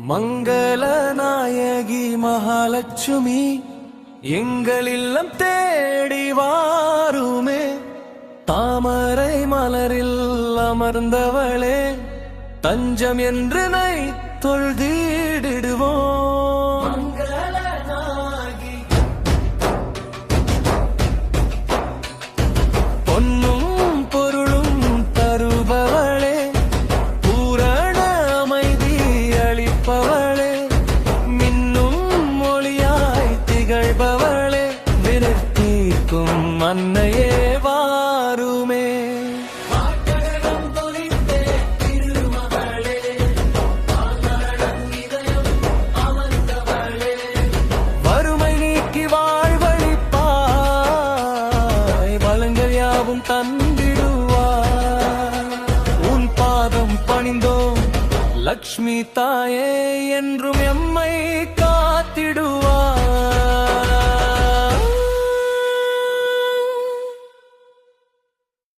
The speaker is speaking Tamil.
மங்கள நாயகி மகாலட்சுமி எங்கள் இல்லம் தேடி வாருமே. தாமரை மலரில் அமர்ந்தவளே தஞ்சம் என்று நை தொழுதிடுவோம். பொன்னும் பொருளும் தருபவளே பூரண அமைதி அளிப்பவளே மின்னும் மொழியாய் திகழ்பவளே விரக்திக்கும் அன்னையே வாருமே. வறுமை நீக்கி வாழ்வழிப்பாய் வளங்கள் யாவும் தந்திடுவாய். உன் பாதம் பணிந்தோம் லக்ஷ்மி தாயே என்றும் எம்மை காத்திடுவாய்.